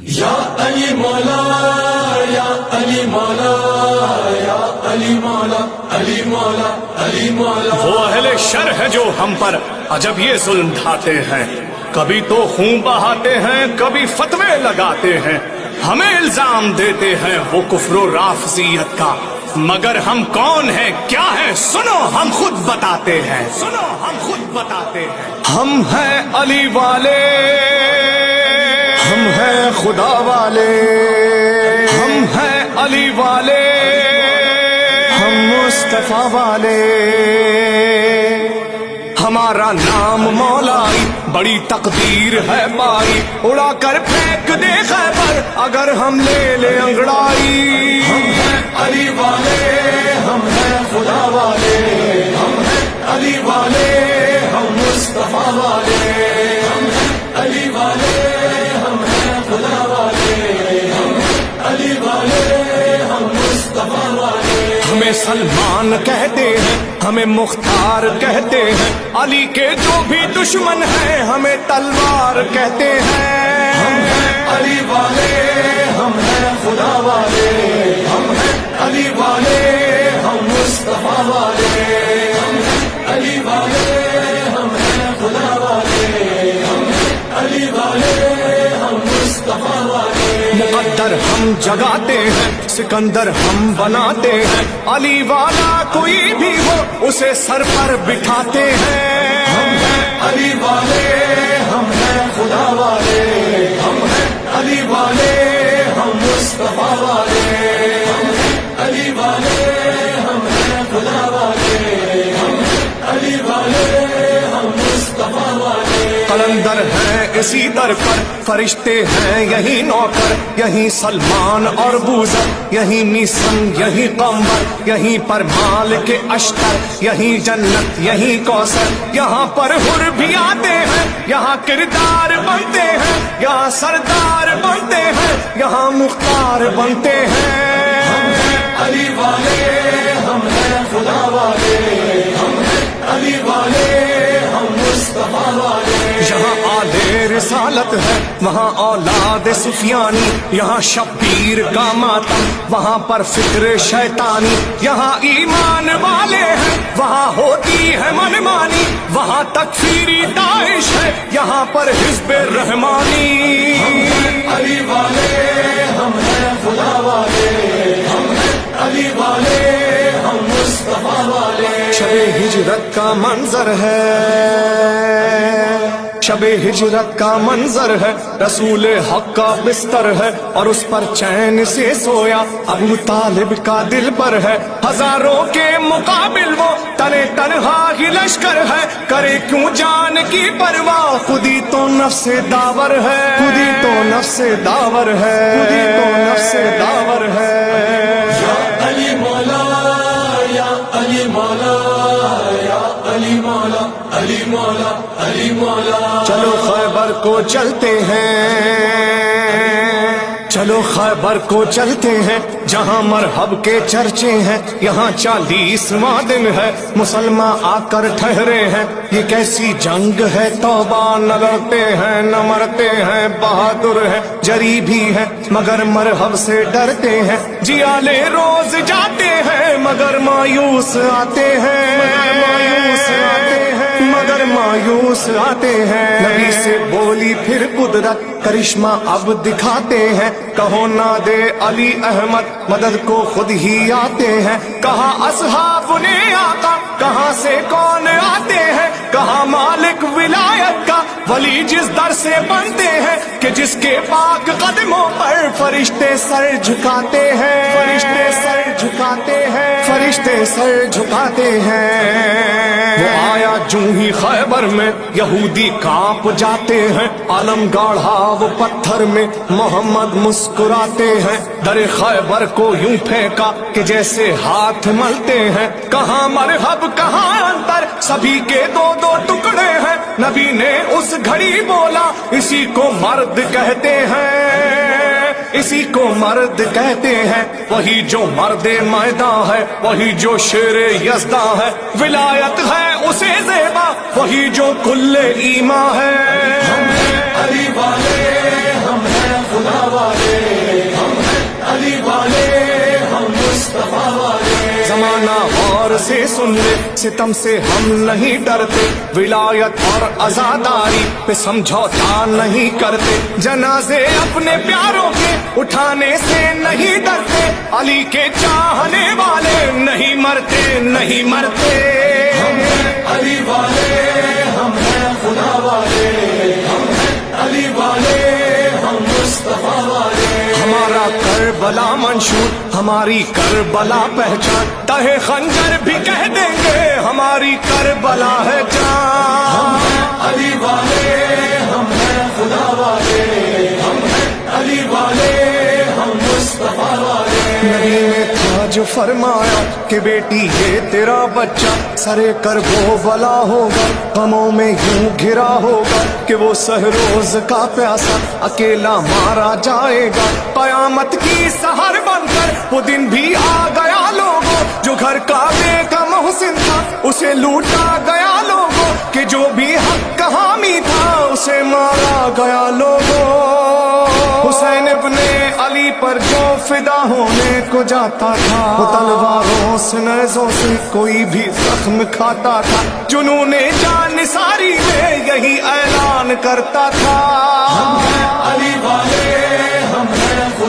یا علی مولا یا علی مولا یا علی مولا علی مولا علی مولا. وہ اہل شر ہے جو ہم پر عجب یہ ظلم ڈھاتے ہیں، کبھی تو خون بہاتے ہیں، کبھی فتوے لگاتے ہیں، ہمیں الزام دیتے ہیں وہ کفر و رافضیت کا، مگر ہم کون ہیں کیا ہیں سنو ہم خود بتاتے ہیں، سنو ہم خود بتاتے ہیں. ہم ہیں علی والے، ہم ہیں خدا والے، ہم ہیں علی والے، ہم مصطفیٰ والے. ہمارا نام مولائی، بڑی تقدیر ہے بائی، اڑا کر پھینک دے خیبر اگر ہم لے لے انگڑائی. ہم ہیں علی والے، ہم ہیں خدا والے، ہم ہیں علی والے، ہم مصطفیٰ والے. ہم ہیں علی والے، ہم ہیں خدا والے، ہم ہیں علی والے، ہم مصطفیٰ والے. ہمیں سلمان کہتے ہیں، ہمیں مختار کہتے ہیں، علی کے جو بھی دشمن ہیں ہمیں تلوار کہتے ہیں. ہم ہیں علی والے، ہم ہیں خدا والے، ہم ہیں علی والے، ہم مصطفیٰ والے. ہم ہیں علی والے، ہم ہیں خدا والے، ہم ہیں علی والے، ہم مصطفیٰ والے. مقدر ہم جگاتے ہیں، سکندر ہم بناتے ہیں، علی والا کوئی بھی ہو اسے سر پر بٹھاتے ہیں. ہم ہیں علی والے، ہم ہیں خدا والے، ہم ہیں علی والے، ہم مصطفیٰ والے. ہم ہیں علی والے، ہم ہیں خدا والے، ہم ہیں علی والے، ہم مصطفیٰ والے. قلندر ہیں اسی در پر، فرشتے ہیں یہی نوکر، یہی سلمان اور بوذر، یہی میسن یہی قمر، یہیں پر مال کے اشتر، یہی جنت یہی کوثر. یہاں پر حر بھی آتے ہیں، یہاں کردار بنتے ہیں، یہاں سردار بنتے ہیں، یہاں مختار بنتے ہیں. ہم ہیں علی والے، ہم ہیں خدا والے، ہم ہیں علی والے، ہم مصطفیٰ والے. یہاں آلے رسالت ہے، وہاں اولاد سفیانی، یہاں شبیر کا ماتم، وہاں پر فکر شیطانی. یہاں ایمان والے ہیں، وہاں ہوتی ہے منمانی، وہاں تکفیری داعش ہے، یہاں پر حزب رحمانی. ہم ہیں علی والے، ہم ہیں خدا والے، ہم ہیں علی والے، ہم مصطفیٰ والے. شب ہجرت کا منظر ہے، شب ہجرت کا منظر ہے، رسول حق کا بستر ہے، اور اس پر چین سے سویا ابو طالب کا دل پر ہے. ہزاروں کے مقابل وہ تنے تنہا ہی لشکر ہے، کرے کیوں جان کی پرواہ، خودی تو نفس داور ہے، خودی تو نفس داور ہے، خودی تو نفس داور ہے. یا علی مولا یا علی مولا یا علی مولا علی مولا علی مولا. چلو خیبر کو چلتے ہیں، چلو خیبر کو چلتے ہیں، جہاں مرحب کے چرچے ہیں. یہاں 40واں دن ہے، مسلمان آ کر ٹھہرے ہیں. یہ کیسی جنگ ہے توبہ، نہ لڑتے ہیں نہ مرتے ہیں، بہادر ہیں جری بھی ہیں مگر مرحب سے ڈرتے ہیں. جیالے روز جاتے ہیں مگر مایوس آتے ہیں، مایوس آتے ہیں، مگر مایوس آتے ہیں. نبی سے بولی پھر قدرت، کرشمہ اب دکھاتے ہیں. کہو نہ دے علی احمد، مدد کو خود ہی آتے ہیں. کہاں اصحاب نے آقا، کہاں سے کون آتے ہیں، کہاں مالک ولایت کا ولی جس در سے بنتے ہیں، کہ جس کے پاک قدموں پر فرشتے سر جھکاتے ہیں، فرشتے سر جھکاتے ہیں، فرشتے سر جھکاتے ہیں. وہ آیا جوں ہی خیبر میں، یہودی کانپ جاتے ہیں. عالم گاڑھا وہ پتھر میں، محمد مسکراتے ہیں. در خیبر کو یوں پھینکا کہ جیسے ہاتھ ملتے ہیں. کہاں مرحب کہاں انتر، سبھی کے دو دو ٹکڑے ہیں. نبی نے اس گھڑی بولا، اسی کو مرد کہتے ہیں. اسی کو مرد کہتے ہیں، وہی جو مرد میدان ہے، وہی جو شیر یزداں ہے، ولایت ہے اسے زیبا، وہی جو کل ایمان ہے۔ علی والے ہم ہیں خدا والے، ہم ہیں علی والے، ہم مصطفیٰ والے۔ زمانہ غور سے سن لے، ستم سے ہم نہیں ڈرتے، ولایت اور عزاداری پہ سمجھوتا نہیں کرتے، جنازے اپنے پیاروں کے اٹھانے سے نہیں ڈرتے، علی کے چاہنے والے نہیں مرتے نہیں مرتے۔ علی والے ہم ہیں خدا والے، ہم ہیں علی والے، ہم مصطفیٰ والے۔ ہمارا کربلا منشور، ہماری کربلا پہچان، تہے خنجر بھی کہہ دیں گے ہماری کربلا ہے جان۔ علی والے ہم ہیں خدا والے، ہم ہیں علی والے، ہم مصطفیٰ والے۔ نبی نے تھا جو فرمایا کہ بیٹی یہ تیرا بچہ سرے کربو بلا ہوگا، غموں میں یوں گھرا ہوگا کہ وہ سہروز کا پیاسا اکیلا مارا جائے گا، قیامت کی سحر بن کر وہ دن بھی آ گیا لوگوں، جو گھر کعبے کا محسن تھا اسے لوٹا گیا لوگوں، کہ جو بھی حق کا حامی تھا اسے مارا گیا لوگوں۔ حسین ابن علی پر جو فدا ہونے کو جاتا تھا، وہ تلواروں سے نیزوں سے کوئی بھی زخم کھاتا تھا، جنون جان نثاری میں یہی اعلان کرتا تھا۔ علی والے